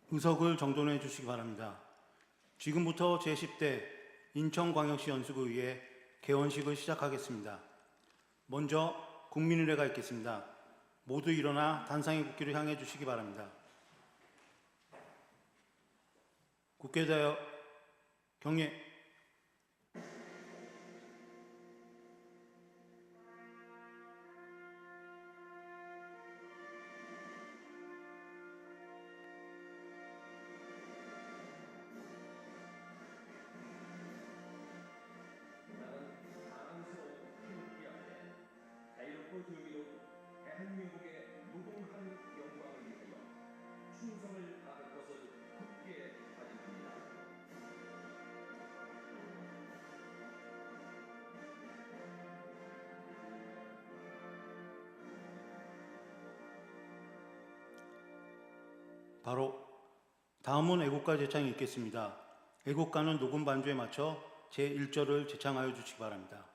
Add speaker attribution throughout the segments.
Speaker 1: 의석을 정돈해 주시기 바랍니다. 지금부터 제10대 인천광역시 연수구의회 개원식을 시작하겠습니다. 먼저 국민의례가 있겠습니다. 모두 일어나 단상의 국기를 향해 주시기 바랍니다. 국회자여 경례.
Speaker 2: 조기로 대한민국의 무궁한 영광을 위하여 충성을 다할 것을 굳게 다짐합니다.
Speaker 1: 바로 다음은 애국가 제창이 있겠습니다. 애국가는 녹음 반주에 맞춰 제1절을 제창하여 주시기 바랍니다.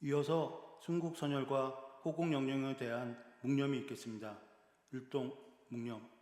Speaker 1: 이어서 순국선열과 호국영령에 대한 묵념이 있겠습니다. 율동 묵념.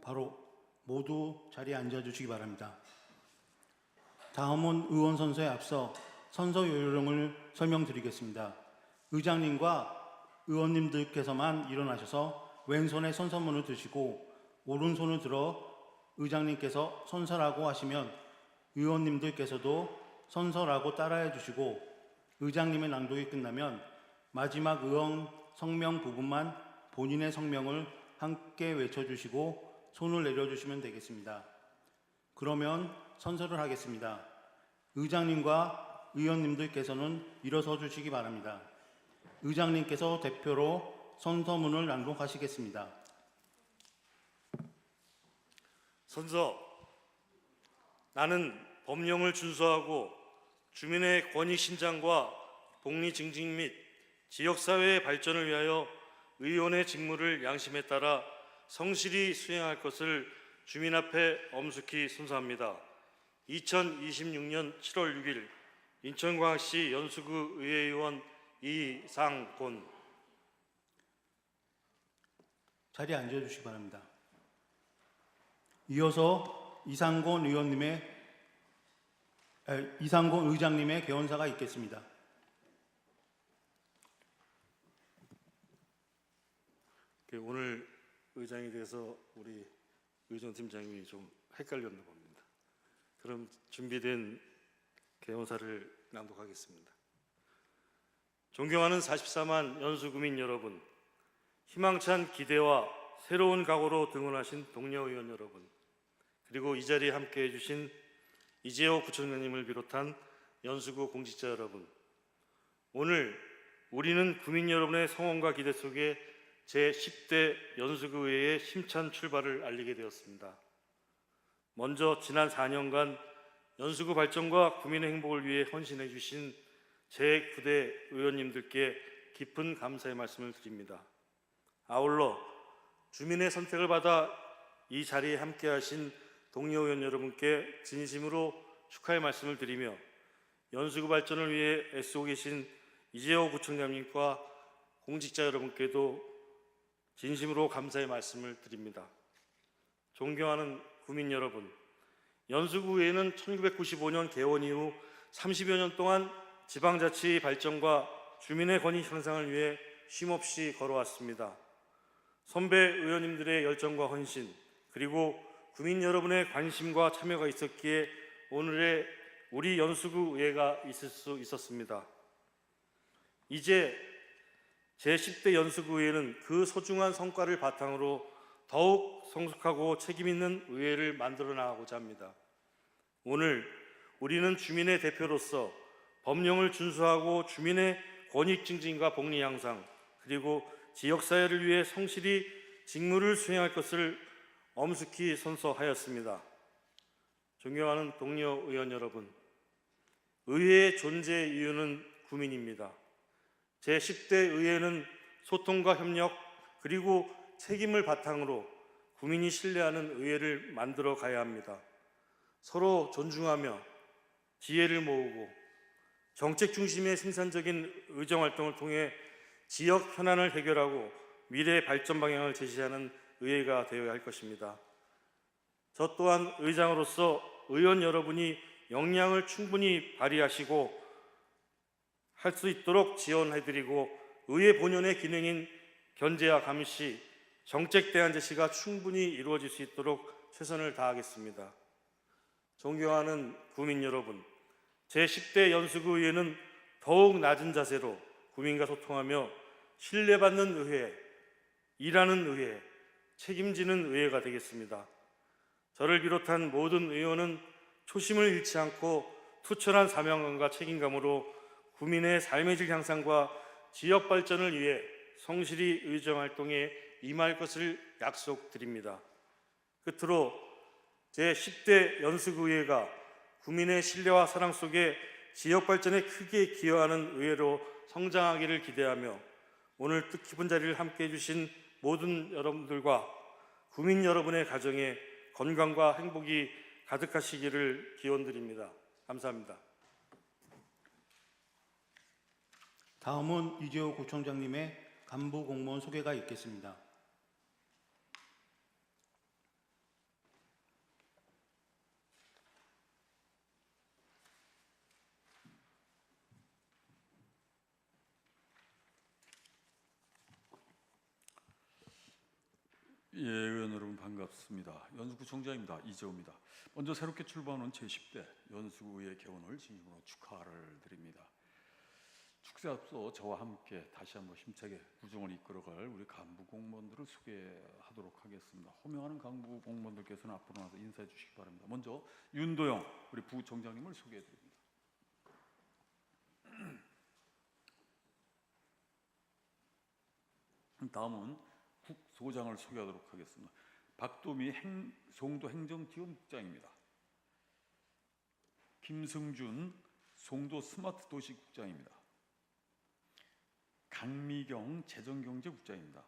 Speaker 1: 바로 모두 자리에 앉아주시기 바랍니다. 다음은 의원 선서에 앞서 선서 요령을 설명드리겠습니다. 의장님과 의원님들께서만 일어나셔서 왼손에 선서문을 드시고 오른손을 들어 의장님께서 선서라고 하시면 의원님들께서도 선서라고 따라해 주시고 의장님의 낭독이 끝나면 마지막 의원 성명 부분만 본인의 성명을 함께 외쳐주시고 손을 내려주시면 되겠습니다. 그러면 선서를 하겠습니다. 의장님과 의원님들께서는 일어서 주시기 바랍니다. 의장님께서 대표로 선서문을 낭독하시겠습니다.
Speaker 3: 선서. 나는 법령을 준수하고 주민의 권익 신장과 복리 증진 및 지역사회의 발전을 위하여 의원의 직무를 양심에 따라 성실히 수행할 것을 주민 앞에 엄숙히 선서합니다. 2026년 7월 6일 인천광역시 연수구 의회의원 이상곤.
Speaker 1: 자리에 앉아주시기 바랍니다. 이어서 이상곤 의장님의 개원사가 있겠습니다.
Speaker 3: 오늘 의장에 대해서 우리 의정 팀장님이 좀 헷갈렸나 봅니다. 그럼 준비된 개원사를 낭독하겠습니다. 존경하는 44만 연수구민 여러분, 희망찬 기대와 새로운 각오로 등원하신 동료 의원 여러분, 그리고 이 자리에 함께해 주신 이재호 구청장님을 비롯한 연수구 공직자 여러분, 오늘 우리는 구민 여러분의 성원과 기대 속에 제10대 연수구의회의 힘찬 출발을 알리게 되었습니다. 먼저 지난 4년간 연수구 발전과 구민의 행복을 위해 헌신해 주신 제9대 의원님들께 깊은 감사의 말씀을 드립니다. 아울러 주민의 선택을 받아 이 자리에 함께하신 동료 의원 여러분께 진심으로 축하의 말씀을 드리며 연수구 발전을 위해 애쓰고 계신 이재호 구청장님과 공직자 여러분께도 진심으로 감사의 말씀을 드립니다. 존경하는 구민 여러분, 연수구의회는 1995년 개원 이후 30여 년 동안 지방자치의 발전과 주민의 권익 향상을 위해 쉼없이 걸어왔습니다. 선배 의원님들의 열정과 헌신, 그리고 구민 여러분의 관심과 참여가 있었기에 오늘의 우리 연수구 의회가 있을 수 있었습니다. 이제 제10대 연수구 의회는 그 소중한 성과를 바탕으로 더욱 성숙하고 책임있는 의회를 만들어 나가고자 합니다. 오늘 우리는 주민의 대표로서 법령을 준수하고 주민의 권익 증진과 복리 향상, 그리고 지역사회를 위해 성실히 직무를 수행할 것을 엄숙히 선서하였습니다. 존경하는 동료 의원 여러분, 의회의 존재 이유는 구민입니다. 제10대 의회는 소통과 협력, 그리고 책임을 바탕으로 구민이 신뢰하는 의회를 만들어 가야 합니다. 서로 존중하며 지혜를 모으고 정책 중심의 생산적인 의정활동을 통해 지역 현안을 해결하고 미래 발전 방향을 제시하는 의회가 되어야 할 것입니다. 저 또한 의장으로서 의원 여러분이 역량을 충분히 발휘하시고 할 수 있도록 지원해드리고 의회 본연의 기능인 견제와 감시, 정책 대안 제시가 충분히 이루어질 수 있도록 최선을 다하겠습니다. 존경하는 구민 여러분, 제10대 연수구 의회는 더욱 낮은 자세로 구민과 소통하며 신뢰받는 의회, 일하는 의회, 책임지는 의회가 되겠습니다. 저를 비롯한 모든 의원은 초심을 잃지 않고 투철한 사명감과 책임감으로 구민의 삶의 질 향상과 지역 발전을 위해 성실히 의정활동에 임할 것을 약속드립니다. 끝으로 제10대 연수구의회가 구민의 신뢰와 사랑 속에 지역 발전에 크게 기여하는 의회로 성장하기를 기대하며 오늘 뜻깊은 자리를 함께해 주신 모든 여러분들과 구민 여러분의 가정에 건강과 행복이 가득하시기를 기원드립니다. 감사합니다.
Speaker 1: 다음은 이재호 구청장님의 간부 공무원 소개가 있겠습니다.
Speaker 4: 예, 의원 여러분 반갑습니다. 연수구청장입니다. 이재호입니다. 먼저 새롭게 출범하는 제10대 연수구의 개원을 진심으로 축하를 드립니다. 축사에 앞서 저와 함께 다시 한번 힘차게 구청을 이끌어갈 우리 간부 공무원들을 소개하도록 하겠습니다. 호명하는 간부 공무원들께서는 앞으로 나와서 인사해 주시기 바랍니다. 먼저 윤도영 우리 부총장님을 소개해 드립니다. 다음은 국소장을 소개하도록 하겠습니다. 박도미 송도 행정지원국장입니다. 김승준 송도 스마트도시국장입니다. 강미경 재정경제국장입니다.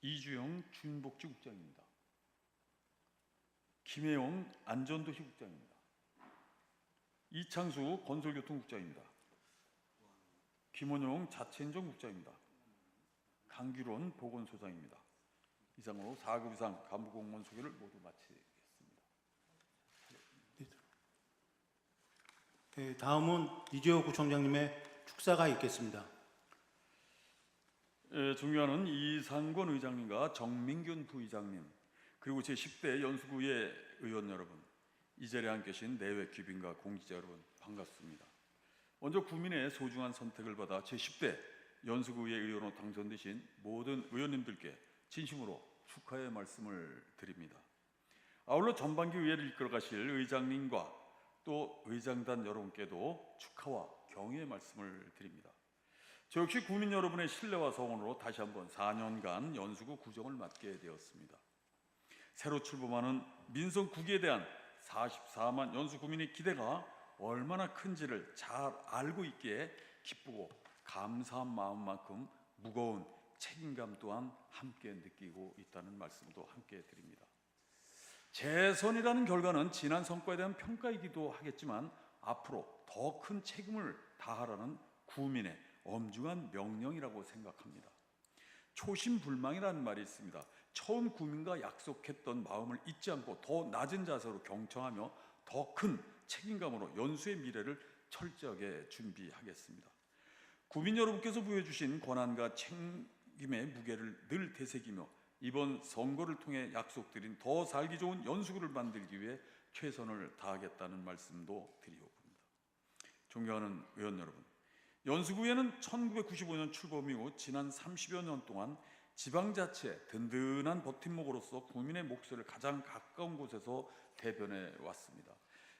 Speaker 4: 이주영 주민복지국장입니다. 김혜영 안전도시국장입니다. 이창수 건설교통국장입니다. 김원용 자체행정국장입니다. 강규론 보건소장입니다. 이상으로 4급 이상 간부공무원 소개를 모두 마치겠습니다.
Speaker 1: 네, 다음은 이재호 구청장님의 축사가 있겠습니다.
Speaker 4: 존경하는 이상권 의장님과 정민균 부의장님, 그리고 제10대 연수구의 의원 여러분, 이 자리에 함께 계신 내외 귀빈과 공직자 여러분, 반갑습니다. 먼저 구민의 소중한 선택을 받아 제10대 연수구의 의원으로 당선되신 모든 의원님들께 진심으로 축하의 말씀을 드립니다. 아울러 전반기 의회를 이끌어 가실 의장님과 또 의장단 여러분께도 축하와 경의의 말씀을 드립니다. 저 역시 구민 여러분의 신뢰와 성원으로 다시 한번 4년간 연수구 구정을 맡게 되었습니다. 새로 출범하는 민선 9기에 대한 44만 연수 구민의 기대가 얼마나 큰지를 잘 알고 있기에 기쁘고 감사한 마음만큼 무거운 책임감 또한 함께 느끼고 있다는 말씀도 함께 드립니다. 재선이라는 결과는 지난 성과에 대한 평가이기도 하겠지만 앞으로 더 큰 책임을 다하라는 구민의 엄중한 명령이라고 생각합니다. 초심불망이라는 말이 있습니다. 처음 구민과 약속했던 마음을 잊지 않고 더 낮은 자세로 경청하며 더 큰 책임감으로 연수의 미래를 철저하게 준비하겠습니다. 구민 여러분께서 부여주신 권한과 책임의 무게를 늘 되새기며 이번 선거를 통해 약속드린 더 살기 좋은 연수구를 만들기 위해 최선을 다하겠다는 말씀도 드리옵니다. 존경하는 의원 여러분, 연수구에는 1995년 출범 이후 지난 30여 년 동안 지방자치의 든든한 버팀목으로서 국민의 목소리를 가장 가까운 곳에서 대변해 왔습니다.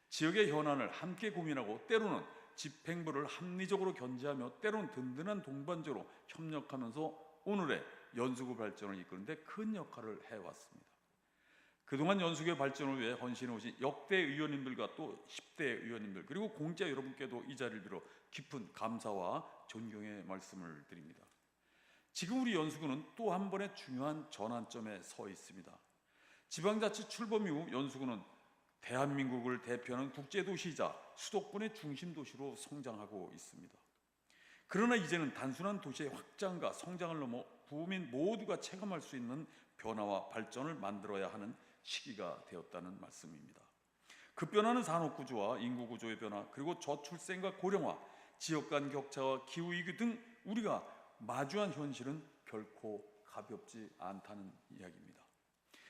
Speaker 4: 지역의 현안을 함께 고민하고 때로는 집행부를 합리적으로 견제하며 때로는 든든한 동반자로 협력하면서 오늘의 연수구 발전을 이끄는 데 큰 역할을 해왔습니다. 그동안 연수구의 발전을 위해 헌신해 오신 역대 의원님들과 또 10대 의원님들 그리고 공직자 여러분께도 이 자리를 빌어 깊은 감사와 존경의 말씀을 드립니다. 지금 우리 연수구는 또 한 번의 중요한 전환점에 서 있습니다. 지방자치 출범 이후 연수구는 대한민국을 대표하는 국제도시이자 수도권의 중심도시로 성장하고 있습니다. 그러나 이제는 단순한 도시의 확장과 성장을 넘어 구민 모두가 체감할 수 있는 변화와 발전을 만들어야 하는 시기가 되었다는 말씀입니다. 급변하는 산업구조와 인구구조의 변화, 그리고 저출생과 고령화, 지역 간 격차와 기후위기 등 우리가 마주한 현실은 결코 가볍지 않다는 이야기입니다.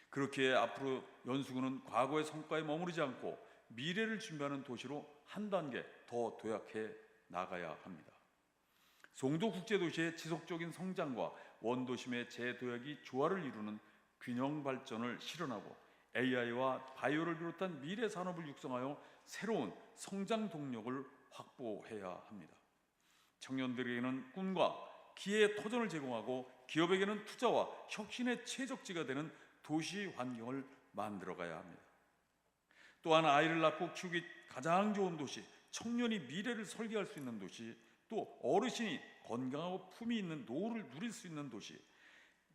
Speaker 4: 그렇기에 앞으로 연수구는 과거의 성과에 머무르지 않고 미래를 준비하는 도시로 한 단계 더 도약해 나가야 합니다. 송도국제도시의 지속적인 성장과 원도심의 재도약이 조화를 이루는 균형 발전을 실현하고 AI와 바이오를 비롯한 미래 산업을 육성하여 새로운 성장 동력을 확보해야 합니다. 청년들에게는 꿈과 기회의 터전을 제공하고 기업에게는 투자와 혁신의 최적지가 되는 도시 환경을 만들어가야 합니다. 또한 아이를 낳고 키우기 가장 좋은 도시, 청년이 미래를 설계할 수 있는 도시, 또 어르신이 건강하고 품위 있는 노후를 누릴 수 있는 도시,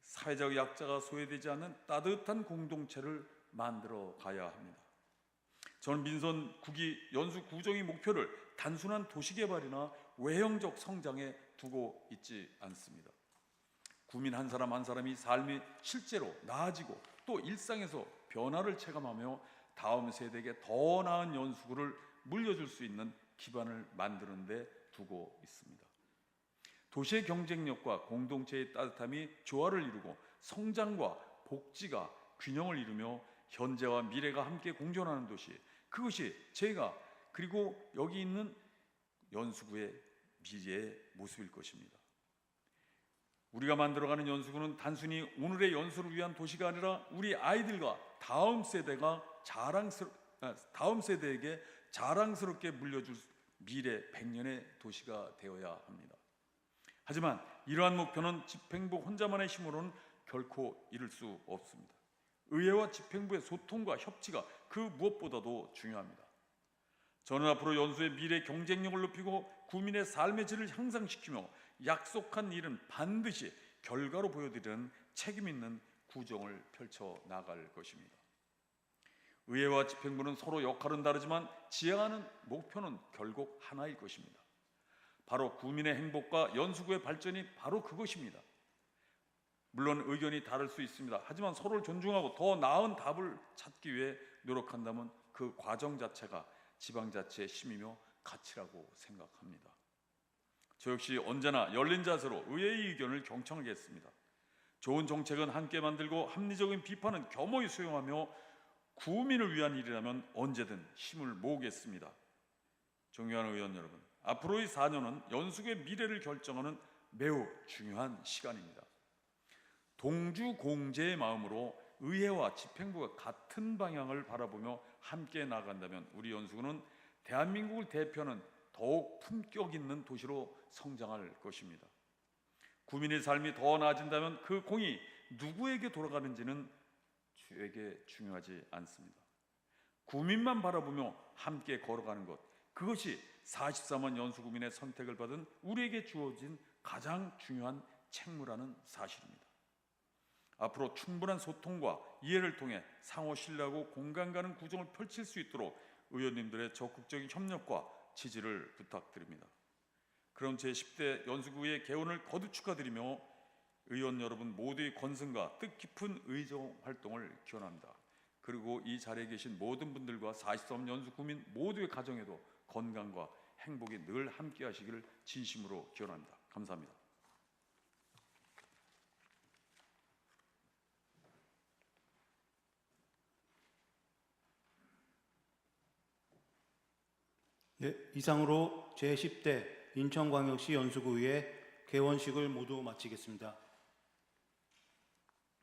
Speaker 4: 사회적 약자가 소외되지 않는 따뜻한 공동체를 만들어 가야 합니다. 저는 민선 9기 연수 구정의 목표를 단순한 도시개발이나 외형적 성장에 두고 있지 않습니다. 구민 한 사람 한 사람이 삶이 실제로 나아지고 또 일상에서 변화를 체감하며 다음 세대에게 더 나은 연수구를 물려줄 수 있는 기반을 만드는 데 두고 있습니다. 도시의 경쟁력과 공동체의 따뜻함이 조화를 이루고 성장과 복지가 균형을 이루며 현재와 미래가 함께 공존하는 도시, 그것이 제가 그리고 여기 있는 연수구의 미래의 모습일 것입니다. 우리가 만들어가는 연수구는 단순히 오늘의 연수를 위한 도시가 아니라 우리 아이들과 다음 세대에게 자랑스럽게 물려줄 미래 100년의 도시가 되어야 합니다. 하지만 이러한 목표는 집행부 혼자만의 힘으로는 결코 이룰 수 없습니다. 의회와 집행부의 소통과 협치가 그 무엇보다도 중요합니다. 저는 앞으로 연수의 미래 경쟁력을 높이고 구민의 삶의 질을 향상시키며 약속한 일은 반드시 결과로 보여드리는 책임 있는 구정을 펼쳐 나갈 것입니다. 의회와 집행부는 서로 역할은 다르지만 지향하는 목표는 결국 하나일 것입니다. 바로 구민의 행복과 연수구의 발전이 바로 그것입니다. 물론 의견이 다를 수 있습니다. 하지만 서로를 존중하고 더 나은 답을 찾기 위해 노력한다면 그 과정 자체가 지방자치의 힘이며 가치라고 생각합니다. 저 역시 언제나 열린 자세로 의회의 의견을 경청하겠습니다. 좋은 정책은 함께 만들고 합리적인 비판은 겸허히 수용하며 구민을 위한 일이라면 언제든 힘을 모으겠습니다. 존경하는 의원 여러분, 앞으로의 4년은 연수구의 미래를 결정하는 매우 중요한 시간입니다. 동주공제의 마음으로 의회와 집행부가 같은 방향을 바라보며 함께 나아간다면 우리 연수구는 대한민국을 대표하는 더욱 품격 있는 도시로 성장할 것입니다. 구민의 삶이 더 나아진다면 그 공이 누구에게 돌아가는지는 주에게 중요하지 않습니다. 구민만 바라보며 함께 걸어가는 것, 그것이 44만 연수구민의 선택을 받은 우리에게 주어진 가장 중요한 책무라는 사실입니다. 앞으로 충분한 소통과 이해를 통해 상호 신뢰하고 공감 가는 구정을 펼칠 수 있도록 의원님들의 적극적인 협력과 지지를 부탁드립니다. 그럼 제10대 연수구의 개원을 거듭 축하드리며 의원 여러분 모두의 건승과 뜻깊은 의정 활동을 기원합니다. 그리고 이 자리에 계신 모든 분들과 43 연수구민 모두의 가정에도 건강과 행복이 늘 함께 하시기를 진심으로 기원합니다. 감사합니다.
Speaker 1: 네, 이상으로 제10대 인천광역시 연수구의 개원식을 모두 마치겠습니다.